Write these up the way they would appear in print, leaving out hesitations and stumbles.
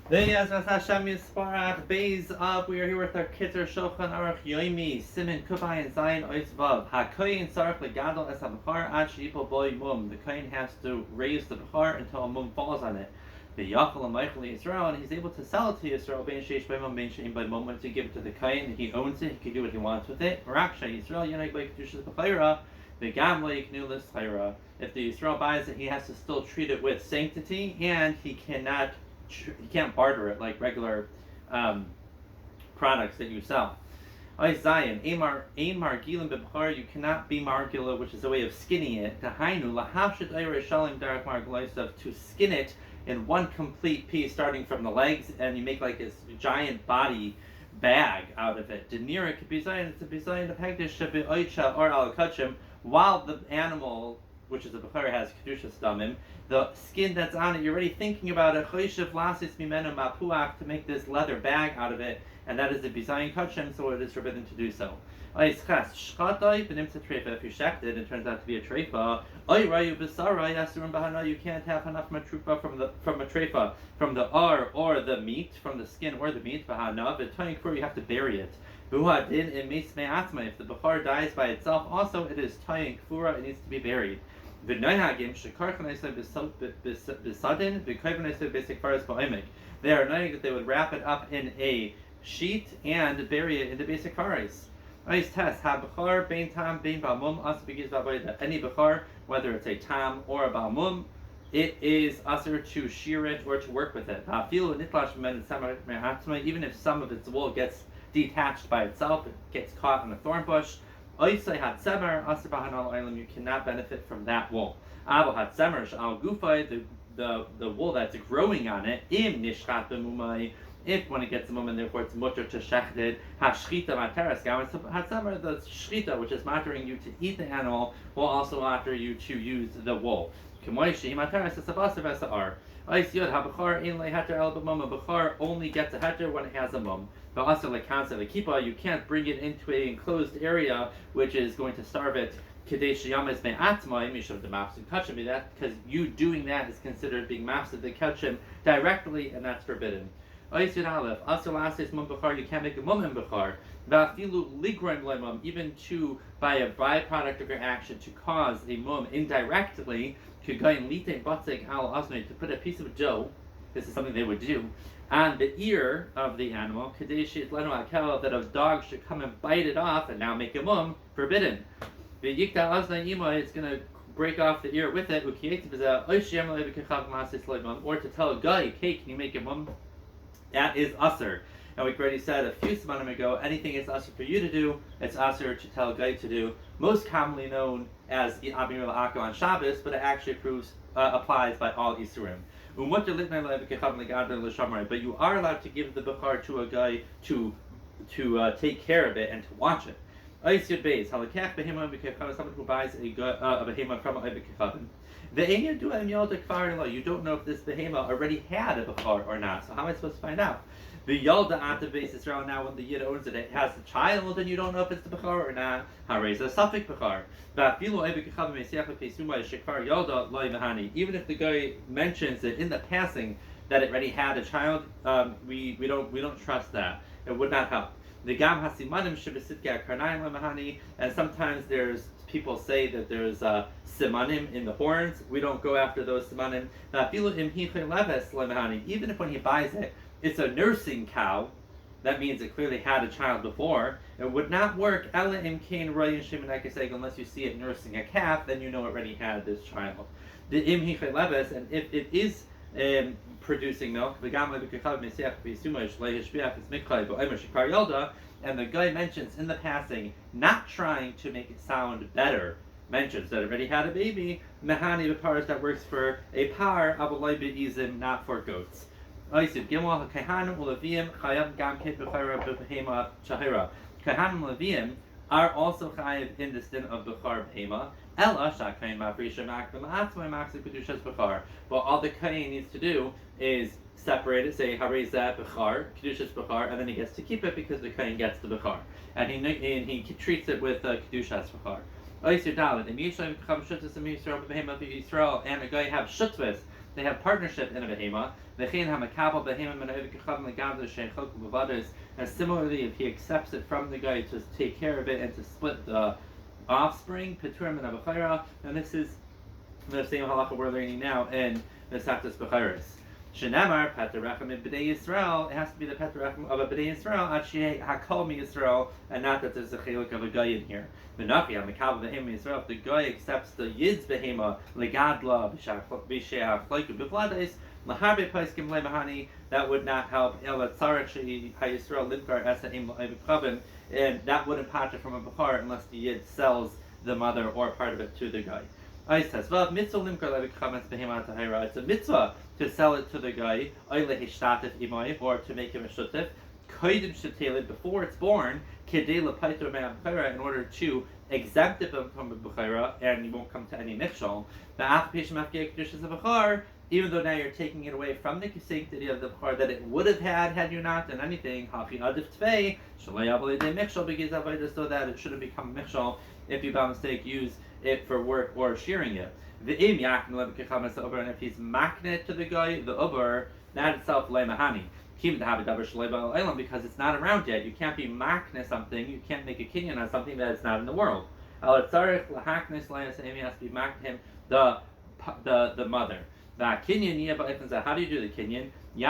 Beis up. We are here with our Kitzur Shulchan Aruch Yomi Siman Kufay and Zayin Ois Vav. HaKoyin Sarach Legadol Es HaBechar Ad Sheipol Boy Mum. The kohen has to raise the bechar until a mum falls on it. The Yachal and Michael Yisrael, and he's able to sell it to Yisrael. Ben Sheish by Mum, Ben Shein by Mum. Once you give it to the kohen, he owns it. He can do what he wants with it. Raksha Yisrael Yanai by Kedushas Bechayra. The Gamla Yiknulis Chayra. If the Yisrael buys it, he has to still treat it with sanctity, and he can't barter it like regular products that you sell. Zion, you cannot be margila, which is a way of skinning it. To skin it in one complete piece, starting from the legs, and you make like this giant body bag out of it. Denira could be Zion, it's a bizayin of hegdish or al kachim, while the animal, which is a bechar, has kedushas damim, the skin that's on it, you're already thinking about it, to make this leather bag out of it, and that is a bizayin kachem, so it is forbidden to do so. If you shecht it, it turns out to be a treifa. You can't have enough matrufa from a treifa, from the or the meat, from the skin or the meat. You have to bury it. If the bechar dies by itself, also it is tayin kfura, it needs to be buried. They are knowing that they would wrap it up in a sheet and bury it in the basic kares. Any bechar, whether it's a tam or a balmum, it is asur to shear it or to work with it. Even if some of its wool gets detached by itself, it gets caught in a thorn bush. You cannot benefit from that wool. The wool that's growing on it, if when it gets the moment, therefore it's mutter to shechted, hashchita materas gam. The shchita, which is mattering you to eat the animal, will also matter you to use the wool. Bechar only gets a heter when it has a mum. You can't bring it into an enclosed area which is going to starve it. Because you doing that is considered being mafsid the kachim directly, and that's forbidden. You can't make a mum in bechar. Even to, by a byproduct of your action, to cause a mum indirectly, to put a piece of dough, this is something they would do, on the ear of the animal, that a dog should come and bite it off and now make a mum, forbidden. It's going to break off the ear with it, or to tell a guy, hey, can you make a mum? That is asur. And we already said a few Simanim ago, anything it's asur for you to do, it's asur to tell a guy to do. Most commonly known as Abir L'Ako on Shabbos, but it actually applies by all Isurim. But you are allowed to give the bechar to a guy to take care of it and to watch it. Beis, someone who buys a behema from a bekechavim. You don't know if this behema already had a bechar or not. So how am I supposed to find out? The yalda at the Beis Israel, now when the yid owns it, it has a child, and you don't know if it's the bechar or not. Hareza safik bechar. Even if the guy mentions it in the passing that it already had a child, we don't trust that. It would not help. The gam hasimanim shebesitka karnaim lemahani, and sometimes people say that there's simanim in the horns. We don't go after those simanim. Even if when he buys it, it's a nursing cow, that means it clearly had a child before. It would not work unless you see it nursing a calf, then you know it already had this child. The and if it is producing milk, and the guy mentions in the passing, not trying to make it sound better, mentions that it already had a baby, mehani the pars that works for a par, not for goats. Kahanim Levim are also chayiv in the din of bechar behema. But all the kain needs to do is separate it, say harezah bechar, kedushas bechar, and then he gets to keep it because the kain gets the bechar, and he treats it with kedushas bechar. And a guy have shutvis they have partnership in a behema. And similarly, if he accepts it from the guy to take care of it and to split the offspring, Peturim and Abachira, and this is the same halacha we're learning now in Mesachtes Becharis. Shenamar Paterachem in B'nai Yisrael. It has to be the Paterachem of a B'nai Yisrael. Actually, Hakol mi Yisrael, and not that there's a chelik of a guy in here. V'nachi Hamikal Behema Yisrael. If the guy accepts the Yid's Behema legadla b'sheach like b'vladis laharbe paiskim lemahani, that would not help. El tzarich shehi hayisrael limkar esa im le'evichavim, and that wouldn't pater from a bechar unless the Yid sells the mother or part of it to the guy. It's a mitzvah to sell it to the guy, or to make him a shutif, before it's born, in order to exempt it from a b'chayra, and you won't come to any mikshal. Even though now you're taking it away from the sanctity of the b'char that it would have had you not done anything, so that it shouldn't become mikshal if you by mistake use it for work or shearing it. And if he's magnet to the guy, the uber, that itself leimahani. Because it's not around yet. You can't be magnet something, you can't make a kinyan on something that is not in the world. It has to be magnet him, the mother. How do you do the kinyan? You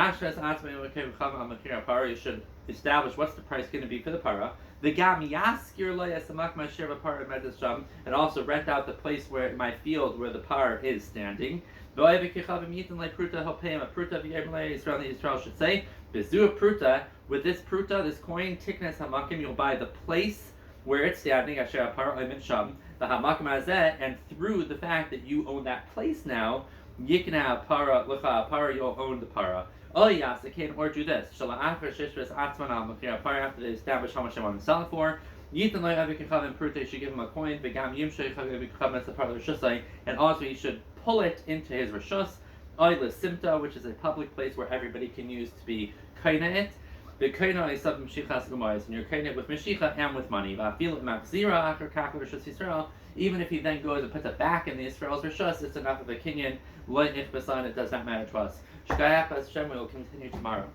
should establish what's the price going to be for the para. And also rent out the place where my field where the par is standing. He'll pay him a pruta. Israel should say, pruta, with this pruta, this coin, tiknes hamakim, you'll buy the place where it's standing, the hamakim hazeh, and through the fact that you own that place now, yikna para, you'll own the para. Or do this. After they establish how much they want to sell it for, you should give him a coin, and also he should pull it into his rishus, which is a public place where everybody can use to be kaina it. And you're kaina it with mishicha and with money. Even if he then goes and puts it back in the Israel's rishus, it's enough of a kinyan. It does not matter to us. Shkayach Hashem, we will continue tomorrow.